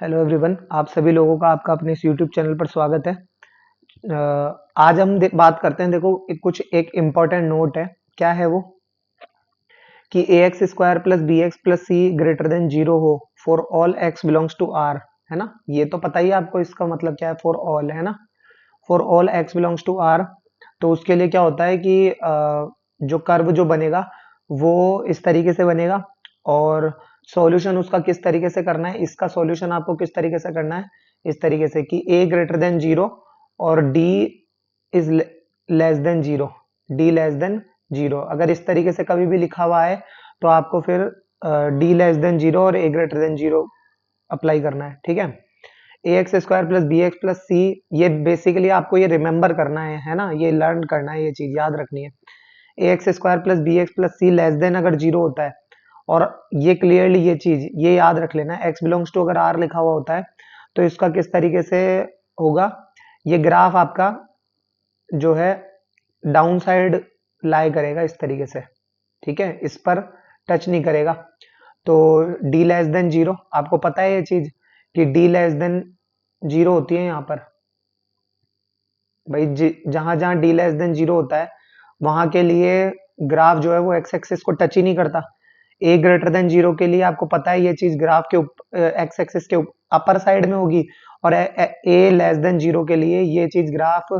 Hello everyone, आप सभी लोगों का आपका अपने इस यूट्यूब चैनल पर स्वागत है। आज हम बात करते हैं। देखो, एक इम्पॉर्टेंट नोट है। क्या है वो? कि A X square plus B X plus C greater than zero हो for all x belongs to R. है ना? ये तो पता ही है आपको, इसका मतलब क्या है। फॉर ऑल, है ना? For all x belongs to R. तो उसके लिए क्या होता है कि जो कर्व जो बनेगा वो इस तरीके से बनेगा। और सॉल्यूशन उसका किस तरीके से करना है, इसका सॉल्यूशन आपको किस तरीके से करना है, इस तरीके से कि a ग्रेटर देन जीरो और d is less than zero. d less than zero अगर इस तरीके से कभी भी लिखा हुआ है तो आपको फिर d लेस देन जीरो और a greater than zero apply करना है। ठीक है? A X square plus B X plus C, ये बेसिकली आपको ये रिमेंबर करना है ना? ये लर्न करना है, ये चीज याद रखनी है। A X square plus B X plus C less than अगर जीरो होता है, और ये क्लियरली ये चीज ये याद रख लेना, एक्स बिलोंग्स टू अगर आर लिखा हुआ होता है तो इसका किस तरीके से होगा। ये ग्राफ आपका जो है डाउन साइड लाई करेगा इस तरीके से। ठीक है? इस पर टच नहीं करेगा। तो डी लेस देन जीरो, आपको पता है ये चीज कि डी लेस देन जीरो होती है यहाँ पर। भाई जहां जहां डी लेस देन जीरो होता है वहां के लिए ग्राफ जो है वो एक्स एक्सिस को टच ही नहीं करता। ए ग्रेटर देन जीरो के लिए आपको पता है ये चीज ग्राफ के एक्स एक्सिस के अपर साइड में होगी, और ए लेस देन जीरो के लिए ये चीज ग्राफ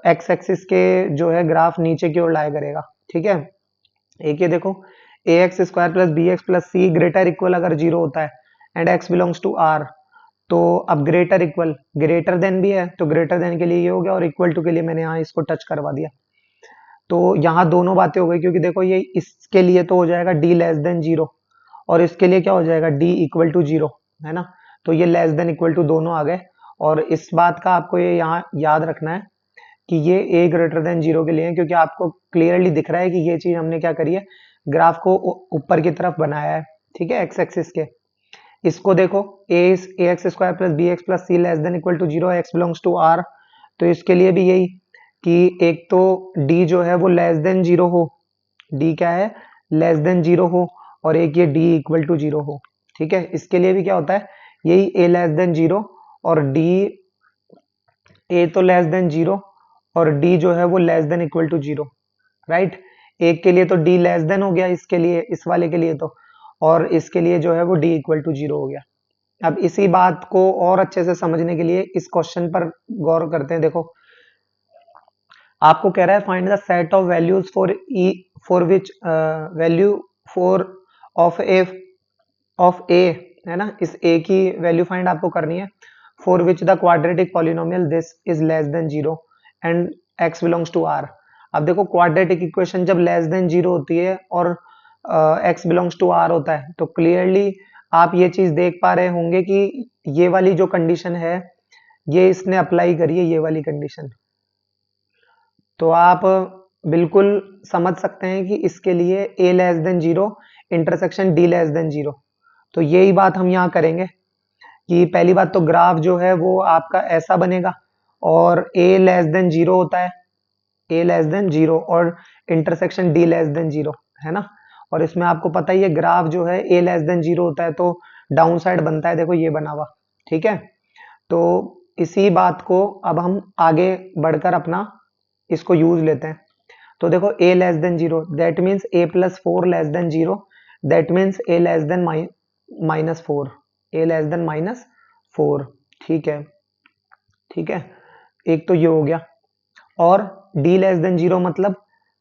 एक्स एक्सिस के जो है ग्राफ नीचे की ओर लाया करेगा। ठीक है? एक ये देखो, A X square plus B X plus C greater equal अगर जीरो होता है and x belongs to R, तो अब ग्रेटर इक्वल, ग्रेटर देन भी है तो ग्रेटर देन के लिए ये हो गया, और इक्वल टू के लिए मैंने यहाँ इसको टच करवा दिया। तो यहाँ दोनों बातें हो गई, क्योंकि देखो ये इसके लिए तो हो जाएगा डी लेस देन जीरो, और इसके लिए क्या हो जाएगा, डी इक्वल टू जीरो। है ना? तो ये लेस देन इक्वल टू दोनों आ गए। और इस बात का आपको ये यहाँ याद रखना है कि ये ए ग्रेटर देन जीरो के लिए है, क्योंकि आपको क्लियरली दिख रहा है कि ये चीज हमने क्या करी है, ग्राफ को ऊपर की तरफ बनाया है। ठीक है? एक्स एक्सिस के। इसको देखो, A X square plus B X plus C less than equal to zero, X belongs to R. तो इसके लिए भी यही कि एक तो डी जो है वो लेस देन जीरो हो, डी क्या है, लेस देन जीरो हो, और एक ये डी इक्वल टू जीरो हो। ठीक है? इसके लिए भी क्या होता है, यही ए लेस देन जीरो और डी, ए तो लेस देन जीरो और डी जो है वो less than equal to zero. Right? एक के लिए तो डी लेस देन हो गया, इसके लिए, इस वाले के लिए तो, और इसके लिए जो है वो डी इक्वल टू जीरो हो गया। अब इसी बात को और अच्छे से समझने के लिए इस क्वेश्चन पर गौर करते हैं। देखो, आपको कह रहा है find the set of values for E, for which value for of A, है ना? इस ए की वैल्यू फाइंड आपको करनी है। For which the quadratic polynomial this is less than zero and x belongs to R. अब देखो, क्वाड्रेटिक इक्वेशन जब लेस देन जीरो होती है और एक्स बिलोंग्स टू आर होता है, तो क्लियरली आप ये चीज देख पा रहे होंगे कि ये वाली जो कंडीशन है ये इसने अप्लाई करी है, ये वाली कंडीशन। तो आप बिल्कुल समझ सकते हैं कि इसके लिए A less than zero intersection D less than zero. तो यही बात हम यहाँ करेंगे कि पहली बात तो ग्राफ जो है वो आपका ऐसा बनेगा, और ए लेस देन जीरो होता है, ए लेस देन जीरो और intersection D less than zero. है ना? और इसमें आपको पता ही है ग्राफ जो है ए लेस देन जीरो होता है तो डाउन साइड बनता है। देखो ये बना हुआ। ठीक है? तो इसी बात को अब हम आगे बढ़कर अपना इसको यूज लेते हैं। तो देखो, a less than zero that means a plus four less than zero, that means a less than minus four, a less than minus four. ठीक है? ठीक है? एक तो ये हो गया। और d लेस देन जीरो मतलब,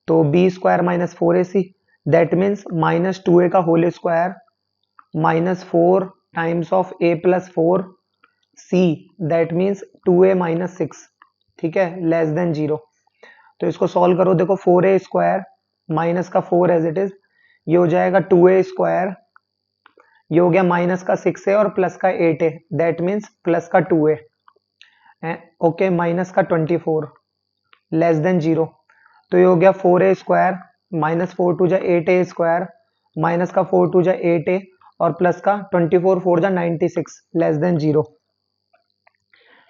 तो B square minus four A C, that means minus two A का whole square minus four times of A plus four C, that means two A minus six. ठीक है? Less than zero. तो इसको solve करो। देखो, four ए square minus का four as it is, ये हो जाएगा टू ए स्क्वायर, ये हो गया माइनस का सिक्स ए और प्लस का eight a, that means plus का टू ए। ओके, माइनस का twenty four less than zero. तो ये हो गया फोर ए स्क्वायर माइनस फोर टू जा एट ए स्क्वायर माइनस का फोर टू जा एट ए और प्लस का ट्वेंटी फोर फोर जा ninety six less than zero.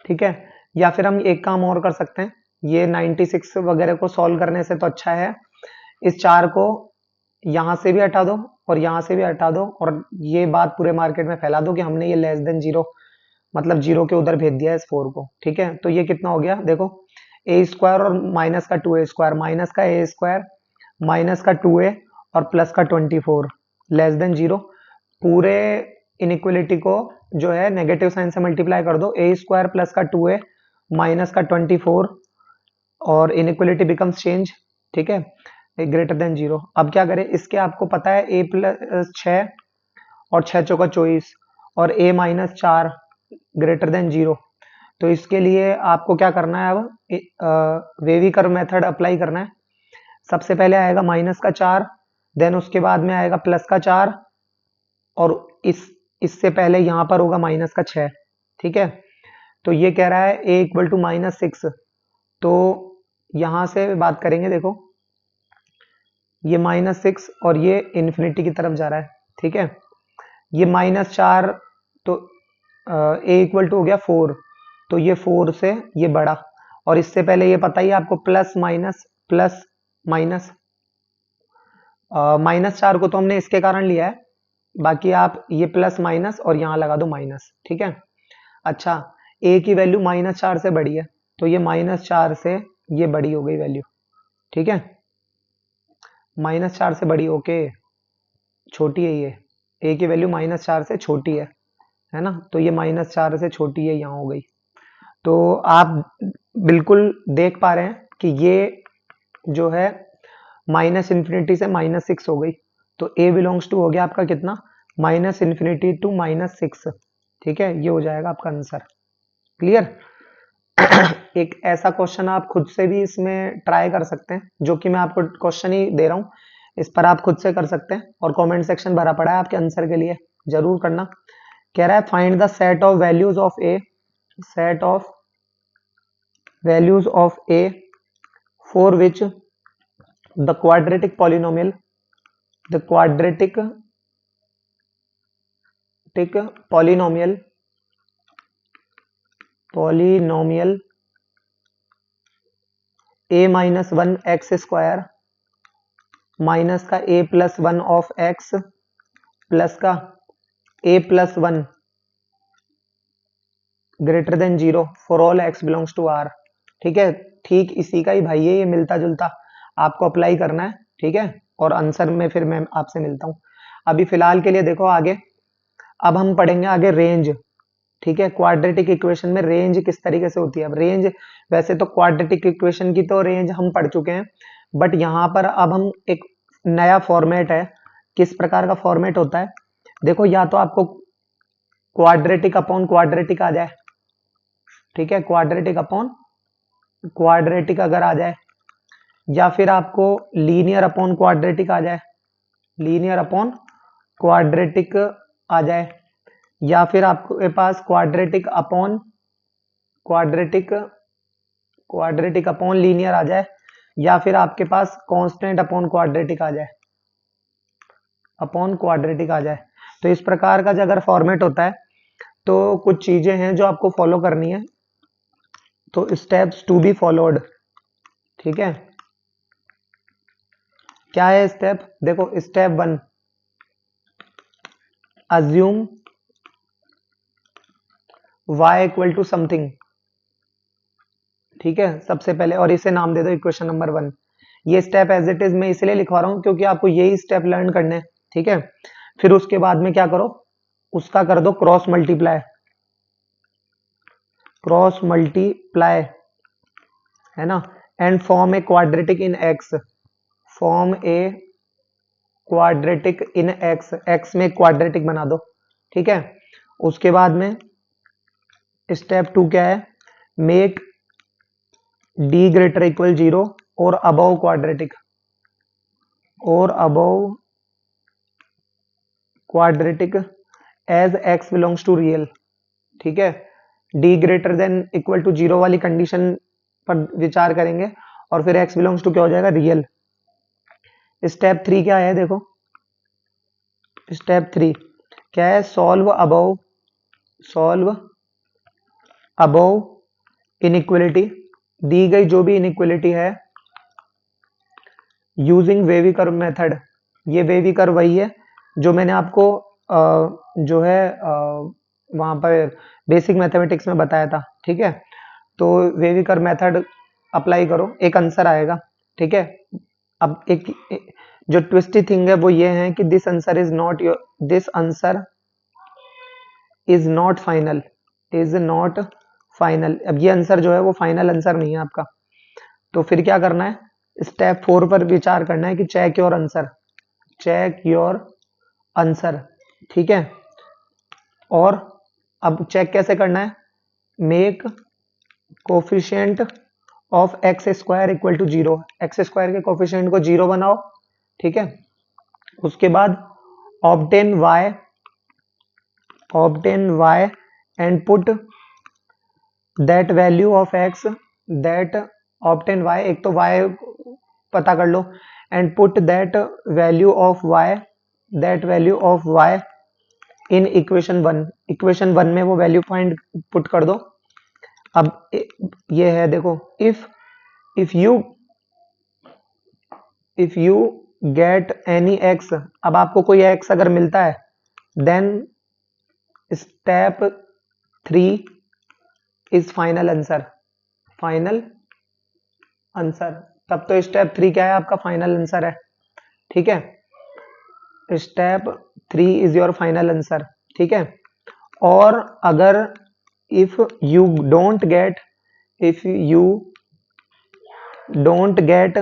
ठीक है? या फिर हम एक काम और कर सकते हैं, ये 96 वगैरह को सॉल्व करने से तो अच्छा है इस चार को यहां से भी हटा दो और यहां से भी हटा दो और ये बात पूरे मार्केट में फैला दो कि हमने ये लेस देन जीरो मतलब जीरो के उधर भेज दिया है इस 4 को। ठीक है, तो ये कितना हो गया देखो, ए स्क्वायर और माइनस का 2a स्क्वायर, माइनस का ए स्क्वायर, माइनस का 2a और प्लस का 24 लेस देन जीरो। पूरे इनइक्वलिटी को जो है नेगेटिव साइन से मल्टीप्लाई कर दो, ए स्क्वायर प्लस का 2a माइनस का 24 और इनइक्वलिटी बिकम्स चेंज। ठीक है, ग्रेटर देन जीरो। अब क्या करें, इसके आपको पता है ए प्लस 6 और 6 चौका 24 और a minus 4 greater than zero. तो इसके लिए आपको क्या करना है, अब वेवी कर्व मेथड अप्लाई करना है। सबसे पहले आएगा माइनस का 4, देन उसके बाद में आएगा प्लस का 4 और इससे पहले यहां पर होगा माइनस का 6। ठीक है, तो ये कह रहा है a इक्वल टू -6। तो यहां से बात करेंगे, देखो ये -6 और ये इन्फिनिटी की तरफ जा रहा है। ठीक है, ये -4 तो a इक्वल टू हो गया 4, तो ये 4 से ये बड़ा। और इससे पहले ये पता ही आपको प्लस माइनस -4 को तो हमने इसके कारण लिया है, बाकी आप ये प्लस माइनस और यहां लगा दो माइनस। ठीक है, अच्छा a की वैल्यू -4 से बड़ी है, तो ये -4 से ये बड़ी हो गई वैल्यू। ठीक है, -4 से बड़ी, ओके, छोटी है ये, a की वैल्यू -4 से छोटी है ना, तो ये -4 से छोटी है, यहाँ हो गई। तो आप बिल्कुल देख पा रहे हैं कि ये जो है माइनस इन्फिनिटी से -6 हो गई। तो a बिलोंग्स टू हो गया आपका कितना, -इन्फिनिटी टू -6। ठीक है, ये हो जाएगा आपका आंसर। क्लियर। एक ऐसा क्वेश्चन आप खुद से भी इसमें ट्राई कर सकते हैं, जो कि मैं आपको क्वेश्चन ही दे रहा हूं, इस पर आप खुद से कर सकते हैं और कमेंट सेक्शन भरा पड़ा है आपके आंसर के लिए, जरूर करना। कह रहा है find the set of values of a, set of values of a for which the quadratic polynomial, the quadratic polynomial a minus 1 x square minus का a plus 1 of x plus का a plus 1 greater than zero for all x belongs to r। ठीक है, ठीक इसी का ही भाई है, ये मिलता जुलता आपको अप्लाई करना है। ठीक है, और आंसर में फिर मैं आपसे मिलता हूं। अभी फिलहाल के लिए देखो आगे, अब हम पढ़ेंगे आगे रेंज। ठीक है, क्वाड्रेटिक इक्वेशन में रेंज किस तरीके से होती है। अब रेंज, वैसे तो क्वाड्रेटिक इक्वेशन की तो रेंज हम पढ़ चुके हैं, बट यहां पर अब हम एक नया फॉर्मेट है। किस प्रकार का फॉर्मेट होता है, देखो, या तो आपको क्वाड्रेटिक अपॉन क्वाड्रेटिक आ जाए। ठीक है, क्वाड्रेटिक अपॉन क्वाड्रेटिक अगर आ जाए, या फिर आपको लीनियर अपॉन क्वाड्रेटिक आ जाए, लीनियर अपॉन क्वाड्रेटिक आ जाए, या फिर आपके पास क्वाड्रेटिक अपॉन लीनियर आ जाए, या फिर आपके पास कांस्टेंट अपॉन क्वाड्रेटिक आ जाए, तो इस प्रकार का जो अगर फॉर्मेट होता है, तो कुछ चीजें हैं जो आपको फॉलो करनी है, तो स्टेप्स टू बी फॉलोड। ठीक है, क्या है स्टेप, देखो step 1, assume y equal to something. ठीक है, सबसे पहले, और इसे नाम दे दो इक्वेशन नंबर 1। ये स्टेप एज इट इज मैं इसलिए लिखवा रहा हूं क्योंकि आपको यही स्टेप लर्न करने हैं। ठीक है, फिर उसके बाद में क्या करो, उसका कर दो क्रॉस मल्टीप्लाई, है ना, and form a quadratic in x, form a quadratic in x, x में क्वाड्रेटिक बना दो। ठीक है, उसके बाद में स्टेप 2 क्या है, मेक डी ग्रेटर इक्वल 0 और above quadratic as x belongs to real. ठीक है, D greater than equal to 0 वाली कंडीशन पर विचार करेंगे और फिर एक्स बिलोंग्स टू क्या हो जाएगा, रियल। स्टेप 3 क्या है, देखो स्टेप 3 क्या है, सॉल्व अबव इनइक्वलिटी, दी गई जो भी इनइक्वलिटी है, यूजिंग वेवी कर्व मेथड, ये वेवी कर्व वही है जो मैंने आपको जो है वहां पर बेसिक मैथमेटिक्स में बताया था। ठीक है, तो वेवी कर्व मेथड अप्लाई करो, एक आंसर आएगा। ठीक है, अब जो ट्विस्टी थिंग है वो ये है कि this answer is not your, this answer is not final, is not final. अब ये आंसर जो है वो फाइनल आंसर नहीं है आपका। तो फिर क्या करना है, स्टेप 4 पर विचार करना है कि check your answer, check your answer. ठीक है, और अब चेक कैसे करना है, make coefficient of X square equal to 0, X square के कोफिशिएंट को 0 बनाओ। ठीक है, उसके बाद obtain y and put that value of x, that obtain y, एक तो y पता कर लो, and put that value of y, that value of y in equation 1, equation 1 में वो वैल्यू पॉइंट पुट कर दो। अब ये है देखो, if you get any x, अब आपको कोई x अगर मिलता है, then step 3 is final answer, final answer. तब तो स्टेप 3 क्या है, आपका फाइनल आंसर है। ठीक है, step 3 is your final answer. ठीक है, और अगर if you don't get, if you don't get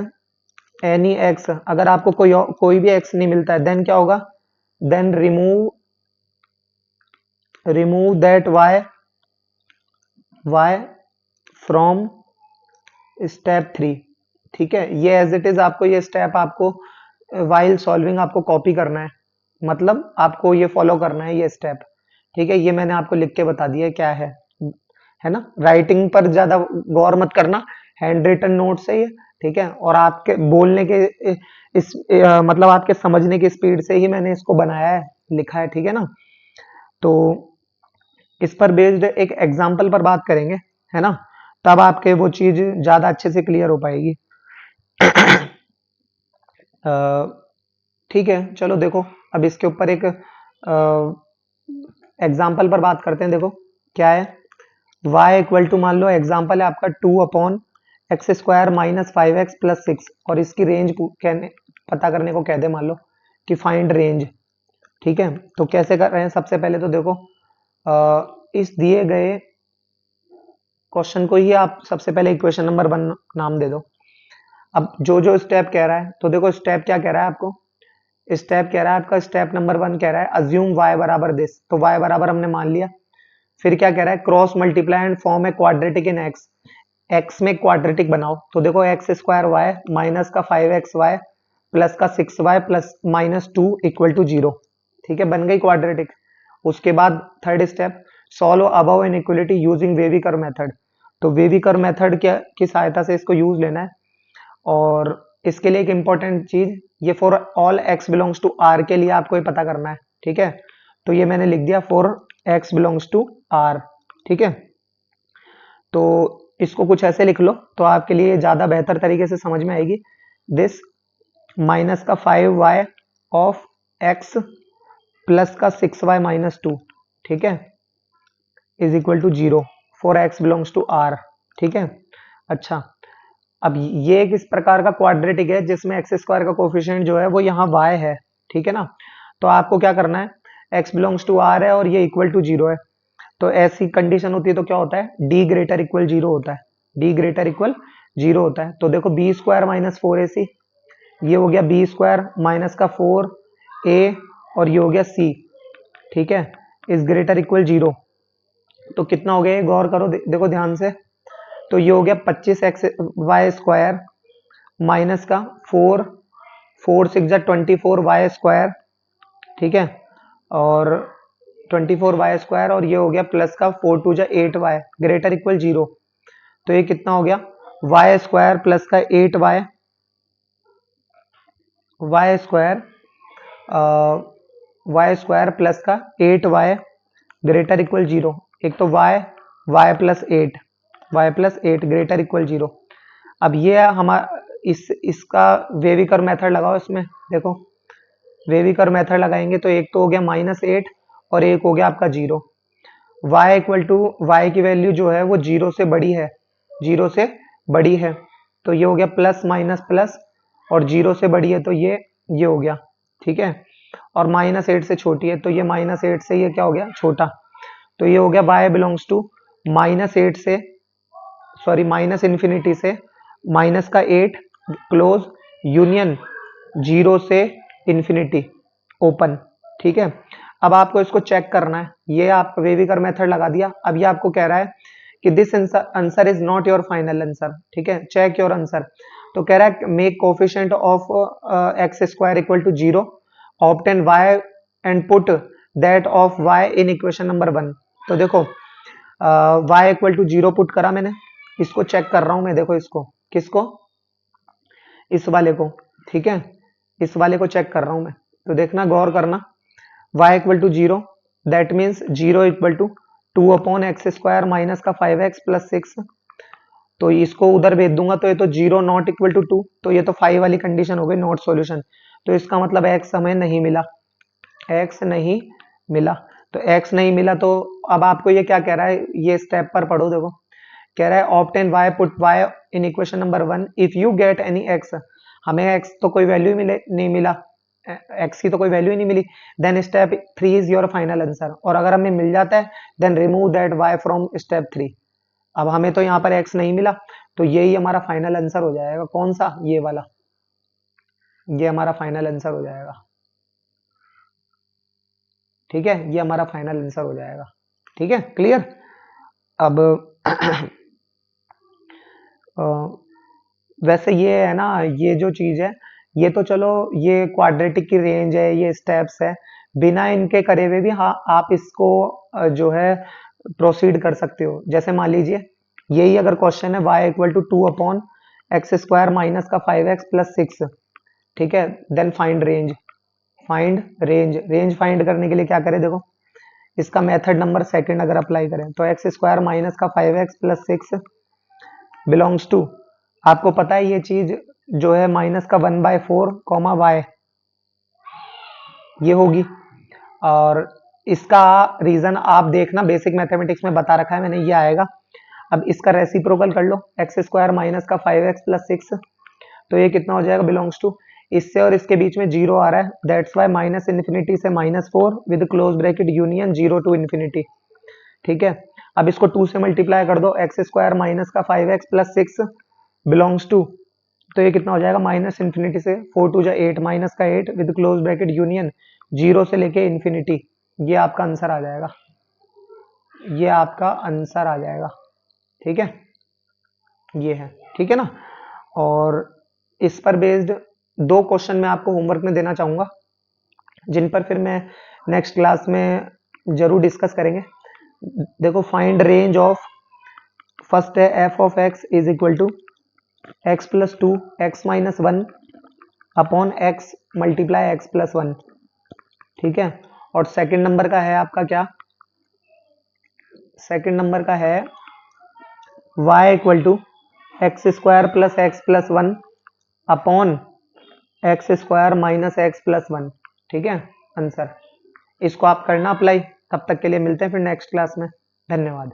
any x, अगर आपको कोई भी एक्स नहीं मिलता है, देन क्या होगा, then remove that y from step 3। ठीक है, ये एज इट इज आपको ये स्टेप आपको वाइल सॉल्विंग आपको कॉपी करना है, मतलब आपको ये फॉलो करना है ये स्टेप। ठीक है, ये मैंने आपको लिख के बता दिया क्या है ना। राइटिंग पर ज्यादा गौर मत करना, हैंड रिटन नोट से ही है। ठीक है, और आपके बोलने के मतलब आपके समझने की स्पीड से ही मैंने इसको बनाया है, लिखा है। ठीक है ना, तो इस पर बेस्ड एक एग्जाम्पल पर बात करेंगे, है ना, तब आपके वो चीज ज्यादा अच्छे से क्लियर हो पाएगी। ठीक है, चलो देखो, अब इसके ऊपर एक एग्जाम्पल पर बात करते हैं। देखो क्या है, y इक्वल टू, मान लो एग्जाम्पल है आपका 2 upon x square minus 5x plus 6, और इसकी रेंज कहने पता करने को कह दे, मान लो कि फाइंड रेंज। ठीक है, तो कैसे कर रहे हैं, सबसे पहले तो देखो इस दिए गए क्वेश्चन को ही आप सबसे पहले इक्वेशन नंबर 1 नाम दे दो। अब जो जो स्टेप कह रहा है, तो देखो स्टेप क्या कह रहा है आपको, स्टेप कह रहा है आपका, स्टेप नंबर 1 कह रहा है अज्यूम y बराबर दिस, तो y बराबर हमने मान लिया। फिर क्या कह रहा है, cross multiply and form a quadratic in x, x में क्वाड्रेटिक बनाओ। तो देखो एक्स स्क्वायर वाई माइनस का 5xy प्लस का 6y plus minus 2 equal to 0। ठीक है, बन गई क्वाड्रेटिक। उसके बाद third step, solve above inequality using wavy curve method. तो वेवी कर्व मेथड की सहायता से इसको यूज लेना है। और इसके लिए एक इंपॉर्टेंट चीज, ये for all x belongs to r के लिए आपको ये पता करना है। ठीक है, तो ये मैंने लिख दिया for x belongs to r। ठीक है, तो इसको कुछ ऐसे लिख लो तो आपके लिए ज्यादा बेहतर तरीके से समझ में आएगी। दिस माइनस का 5y ऑफ x प्लस का 6y माइनस 2, ठीक है, is equal to 0 for x belongs to r। ठीक है, अच्छा, अब ये किस प्रकार का क्वाड्रेटिक है जिसमें एक्स स्क्वायर का कोफिशिएंट जो है वो यहाँ y है। ठीक है ना, तो आपको क्या करना है, x बिलोंग्स टू r है और ये इक्वल टू 0 है, तो ऐसी कंडीशन होती है तो क्या होता है, d ग्रेटर इक्वल 0 होता है, d ग्रेटर इक्वल 0 होता है। तो देखो बी स्क्वायर माइनस 4ac, ये हो गया बी स्क्वायर माइनस का 4a, और ये हो गया c। ठीक है, इज ग्रेटर इक्वल 0, तो कितना हो गया ये गौर करो, देखो ध्यान से, तो ये हो गया 25xy स्क्वायर माइनस का 4 6 जा 24y स्क्वायर। ठीक है, और 24y स्क्वायर, और ये हो गया प्लस का 4 2 जा 8y ग्रेटर इक्वल 0। तो ये कितना हो गया, y स्क्वायर प्लस का 8y, y square y square plus का 8y ग्रेटर इक्वल 0। एक तो y प्लस 8 ग्रेटर इक्वल 0। अब ये हमारा इसका वेवी कर्व मेथड लगाओ इसमें, देखो वेविकर मेथड लगाएंगे तो एक तो हो गया -8 और एक हो गया आपका 0। y इक्वल टू y की वैल्यू जो है वो 0 से बड़ी है, 0 से बड़ी है, तो ये हो गया प्लस माइनस प्लस, और 0 से बड़ी है तो ये हो गया, ठीक है। और -8 से छोटी है तो ये -8 से ये क्या हो गया, छोटा। तो ये हो गया y बिलोंग्स टू -8 से, सॉरी -∞ से -8 क्लोज यूनियन 0 से इन्फिनिटी ओपन, ठीक है। अब आपको इसको चेक करना है, ये आप वेविकर मेथड लगा दिया। अब ये आपको कह रहा है कि this answer is not your final answer, ठीक है, चेक योर आंसर। तो कह रहा है make coefficient of x square equal to 0, obtain y and put that of y in equation number 1। तो देखो y इक्वल टू 0 पुट करा मैंने, इसको चेक कर रहा हूं मैं, देखो इसको, किसको, इस वाले को, ठीक है, इस वाले को चेक कर रहा हूं मैं। तो देखना, गौर करना, y equal to 0 that means 0 equal to 2 upon x square minus का 5x प्लस 6। तो इसको उधर भेज दूंगा तो ये तो 0 नॉट इक्वल टू 2, तो ये तो 5 वाली कंडीशन हो गई, नॉट सॉल्यूशन। तो इसका मतलब x हमें नहीं मिला, x नहीं मिला। तो x नहीं मिला तो अब आपको ये क्या कह रहा है, ये स्टेप पर पढ़ो, देखो कह रहा है obtain y put y in equation number 1 if you get any x। हमें x तो कोई वैल्यू नहीं मिला, x की तो कोई वैल्यू ही नहीं मिली। Then step 3 is your final answer, और अगर हमें मिल जाता है then remove that y from step 3। अब हमें तो यहाँ पर x नहीं मिला, तो यही हमारा फाइनल आंसर हो जाएगा, कौन सा, ये वाला, ये हमारा फाइनल आंसर हो जाएगा, ठीक है, ये हमारा फाइनल आंसर हो जाएगा, ठीक है, क्लियर। अब वैसे ये है ना, ये जो चीज है, ये तो चलो ये क्वाड्रेटिक की रेंज है, ये स्टेप्स है, बिना इनके करे हुए भी हाँ आप इसको जो है प्रोसीड कर सकते हो। जैसे मान लीजिए यही अगर क्वेश्चन है y equal to 2 upon x square minus का 5x प्लस 6, ठीक है, then find range, find range. Range find करने के लिए क्या करें, देखो इसका मेथड नंबर सेकंड अगर अप्लाई करें तो एक्स स्क्वायर माइनस का 5x प्लस 6 बिलोंग्स टू, आपको पता है ये चीज जो है माइनस का 1/4 कॉमा y, ये होगी। और इसका रीजन आप देखना, बेसिक मैथमेटिक्स में बता रखा है मैंने, ये आएगा। अब इसका रेसिप्रोकल कर लो, एक्स स्क्वायर माइनस का 5x प्लस 6, तो ये कितना हो जाएगा, बिलोंग्स टू, इससे और इसके बीच में 0 आ रहा है, दैट्स वाई -∞ से -4 with close bracket union 0 to infinity, ठीक है। अब इसको 2 से मल्टीप्लाई कर दो, एक्स स्क्वायर माइनस का 5x प्लस 6 बिलोंग्स टू, तो ये कितना हो जाएगा, -∞ से 4 टू जा 8 माइनस का 8 विद क्लोज ब्रैकेट यूनियन 0 से लेके इन्फिनिटी। ये आपका आंसर आ जाएगा, ये आपका आंसर आ जाएगा, ठीक है, ये है, ठीक है ना। और इस पर बेस्ड 2 क्वेश्चन मैं आपको होमवर्क में देना चाहूंगा, जिन पर फिर मैं नेक्स्ट क्लास में जरूर डिस्कस करेंगे। देखो फाइंड रेंज ऑफ, फर्स्ट है f of x is equal to x plus 2 x minus 1 upon x multiply x plus 1, ठीक है। और सेकंड नंबर का है आपका क्या, सेकंड नंबर का है y equal to x square plus x plus 1 upon x square minus x plus 1, ठीक है आंसर। इसको आप करना अप्लाई, तब तक के लिए मिलते हैं फिर नेक्स्ट क्लास में, धन्यवाद।